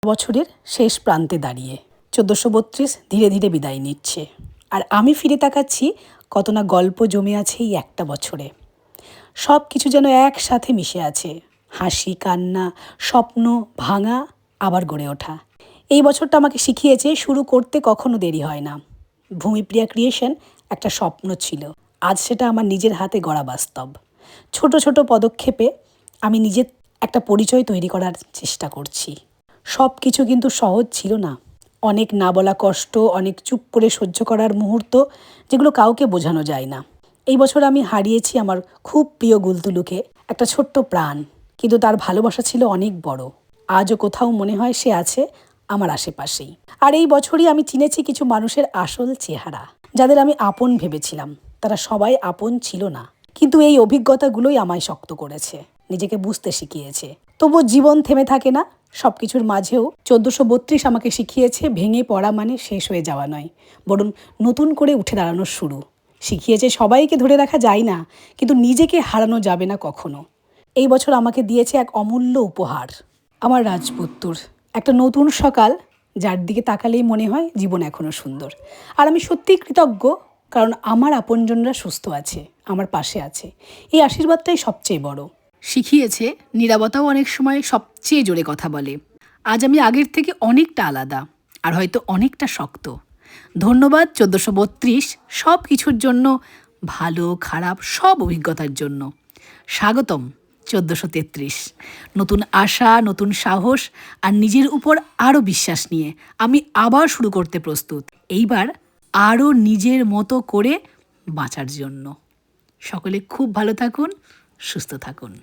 বছরের শেষ প্রান্তে দাঁড়িয়ে 1432 ধীরে ধীরে বিদায় নিচ্ছে। আর আমি ফিরে তাকাচ্ছি কত না গল্প জমে আছে এই একটা বছরে। সব কিছু যেন একসাথে মিশে আছে, হাসি, কান্না, স্বপ্ন ভাঙা, আবার গড়ে ওঠা। এই বছরটা আমাকে শিখিয়েছে শুরু করতে কখনো দেরি হয় না। ভূমিপ্রিয়া ক্রিয়েশন একটা স্বপ্ন ছিল, আজ সেটা আমার নিজের হাতে গড়া বাস্তব। ছোট ছোট পদক্ষেপে আমি নিজের একটা পরিচয় তৈরি করার চেষ্টা করছি। সব কিছু কিন্তু সহজ ছিল না, অনেক না বলা কষ্ট, অনেক চুপ করে সহ্য করার মুহূর্ত, যেগুলো কাউকে বোঝানো যায় না। এই বছর আমি হারিয়েছি আমার খুব প্রিয় গুলতুলুকে, একটা ছোট্ট প্রাণ, কিন্তু তার ভালোবাসা ছিল অনেক বড়। আজও কোথাও মনে হয় সে আছে আমার আশেপাশেই। আর এই বছরই আমি চিনেছি কিছু মানুষের আসল চেহারা, যাদের আমি আপন ভেবেছিলাম। তারা সবাই আপন ছিল না, কিন্তু এই অভিজ্ঞতাগুলোই আমায় শক্ত করেছে, নিজেকে বুঝতে শিখিয়েছে। তবুও জীবন থেমে থাকে না। সব কিছুর মাঝেও 1432 আমাকে শিখিয়েছে ভেঙে পড়া মানে শেষ হয়ে যাওয়া নয়, বরং নতুন করে উঠে দাঁড়ানোর শুরু। শিখিয়েছে সবাইকে ধরে রাখা যায় না, কিন্তু নিজেকে হারানো যাবে না কখনো। এই বছর আমাকে দিয়েছে এক অমূল্য উপহার, আমার রাজপুত্তুর, একটা নতুন সকাল, যার দিকে তাকালেই মনে হয় জীবন এখনও সুন্দর। আর আমি সত্যিই কৃতজ্ঞ, কারণ আমার আপনজনরা সুস্থ আছে, আমার পাশে আছে। এই আশীর্বাদটাই সবচেয়ে বড়। শিখিয়েছে নীরবতাও অনেক সময় সবচেয়ে জোরে কথা বলে। আজ আমি আগের থেকে অনেকটা আলাদা, আর হয়তো অনেকটা শক্ত। ধন্যবাদ 1432 সব কিছুর জন্য, ভালো খারাপ সব অভিজ্ঞতার জন্য। স্বাগতম 1433, নতুন আশা, নতুন সাহস আর নিজের উপর আরও বিশ্বাস নিয়ে আমি আবার শুরু করতে প্রস্তুত, এইবার আরও নিজের মতো করে বাঁচার জন্য। সকলে খুব ভালো থাকুন, সুস্থ থাকুন।